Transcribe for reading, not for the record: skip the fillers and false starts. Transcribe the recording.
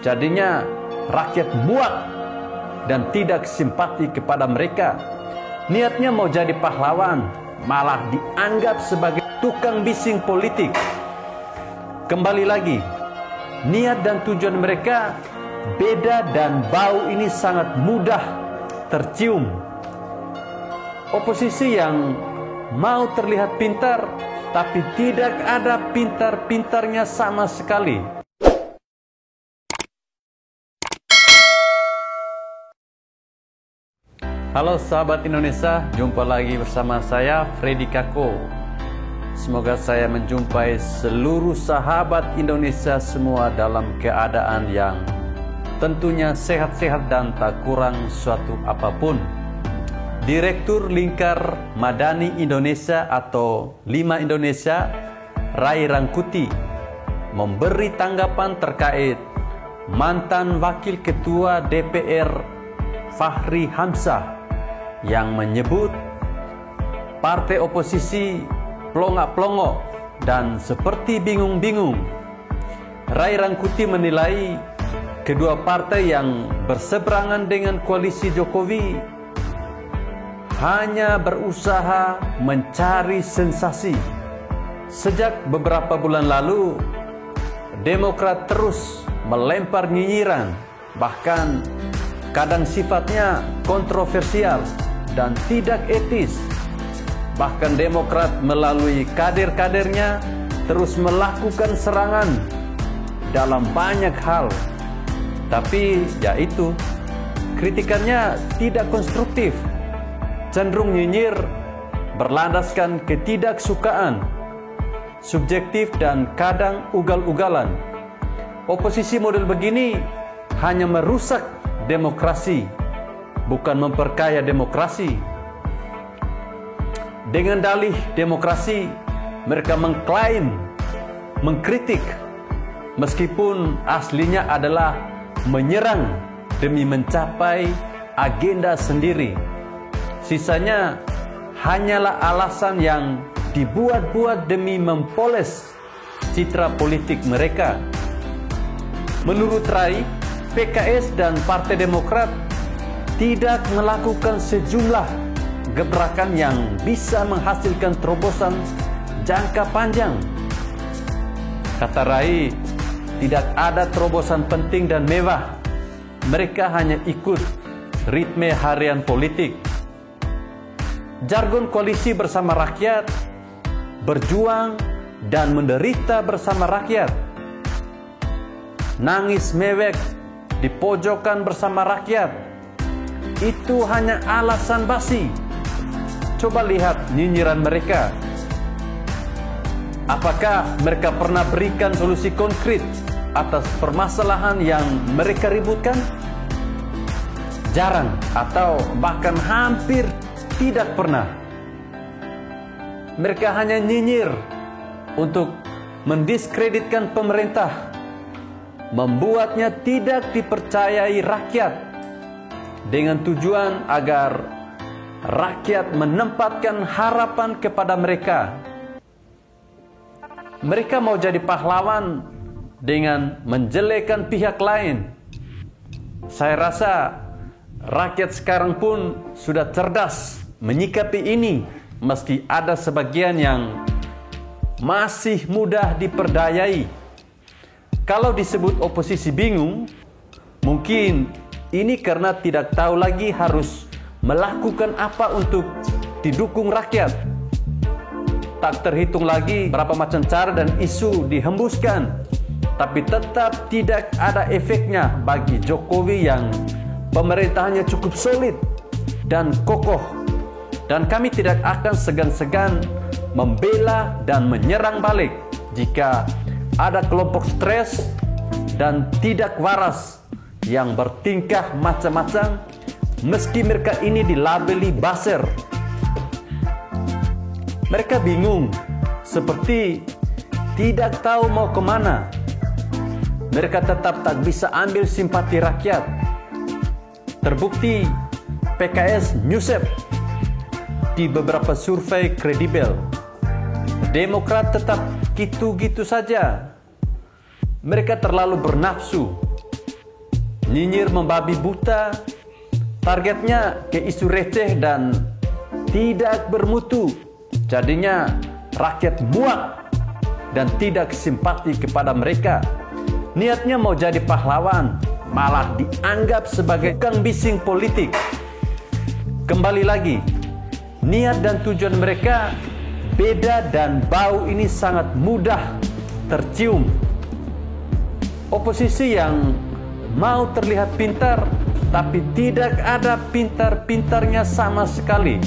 Jadinya rakyat muak dan tidak simpati kepada mereka. Niatnya mau jadi pahlawan, malah dianggap sebagai tukang bising politik. Kembali lagi, niat dan tujuan mereka beda dan bau ini sangat mudah tercium. Oposisi yang mau terlihat pintar, tapi tidak ada pintar-pintarnya sama sekali. Halo sahabat Indonesia, jumpa lagi bersama saya Freddy Kako. Semoga saya menjumpai seluruh sahabat Indonesia semua dalam keadaan yang tentunya sehat-sehat dan tak kurang suatu apapun. Direktur Lingkar Madani Indonesia atau Lima Indonesia, Ray Rangkuti, memberi tanggapan terkait mantan Wakil Ketua DPR Fahri Hamzah yang menyebut partai oposisi pelongak-pelongok dan seperti bingung-bingung. Ray Rangkuti menilai kedua partai yang berseberangan dengan koalisi Jokowi hanya berusaha mencari sensasi. Sejak beberapa bulan lalu, Demokrat terus melempar nyinyiran, bahkan kadang sifatnya kontroversial dan tidak etis. Bahkan Demokrat melalui kader-kadernya terus melakukan serangan dalam banyak hal. Tapi ya itu, kritikannya tidak konstruktif, cenderung nyinyir, berlandaskan ketidaksukaan, subjektif dan kadang ugal-ugalan. Oposisi model begini hanya merusak demokrasi, bukan memperkaya demokrasi. Dengan dalih demokrasi, mereka mengklaim, mengkritik, meskipun aslinya adalah menyerang demi mencapai agenda sendiri. Sisanya hanyalah alasan yang dibuat-buat demi mempoles citra politik mereka. Menurut Ray, PKS dan Partai Demokrat tidak melakukan sejumlah gebrakan yang bisa menghasilkan terobosan jangka panjang. Kata Ray, tidak ada terobosan penting dan mewah. Mereka hanya ikut ritme harian politik. Jargon koalisi bersama rakyat, berjuang dan menderita bersama rakyat. Nangis mewek di pojokan bersama rakyat, itu hanya alasan basi. Coba lihat nyinyiran mereka. Apakah mereka pernah berikan solusi konkret atas permasalahan yang mereka ributkan? Jarang atau bahkan hampir tidak pernah. Mereka hanya nyinyir untuk mendiskreditkan pemerintah, membuatnya tidak dipercayai rakyat, dengan tujuan agar rakyat menempatkan harapan kepada mereka. Mereka mau jadi pahlawan dengan menjelekkan pihak lain. Saya rasa rakyat sekarang pun sudah cerdas menyikapi ini, meski ada sebagian yang masih mudah diperdayai. Kalau disebut oposisi bingung, mungkin ini karena tidak tahu lagi harus melakukan apa untuk didukung rakyat. Tak terhitung lagi berapa macam cara dan isu dihembuskan, tapi tetap tidak ada efeknya bagi Jokowi yang pemerintahannya cukup solid dan kokoh. Dan kami tidak akan segan-segan membela dan menyerang balik jika ada kelompok stres dan tidak waras yang bertingkah macam-macam, meski mereka ini dilabeli buzzer. Mereka bingung, seperti tidak tahu mau kemana. Mereka tetap tak bisa ambil simpati rakyat. Terbukti PKS nyusep di beberapa survei kredibel. Demokrat tetap gitu-gitu saja. Mereka terlalu bernafsu, nyinyir membabi buta, targetnya ke isu receh dan tidak bermutu. Jadinya rakyat muak dan tidak simpati kepada mereka. Niatnya mau jadi pahlawan, malah dianggap sebagai kang bising politik. Kembali lagi, niat dan tujuan mereka beda dan bau ini sangat mudah tercium. Oposisi yang mau terlihat pintar, tapi tidak ada pintar-pintarnya sama sekali.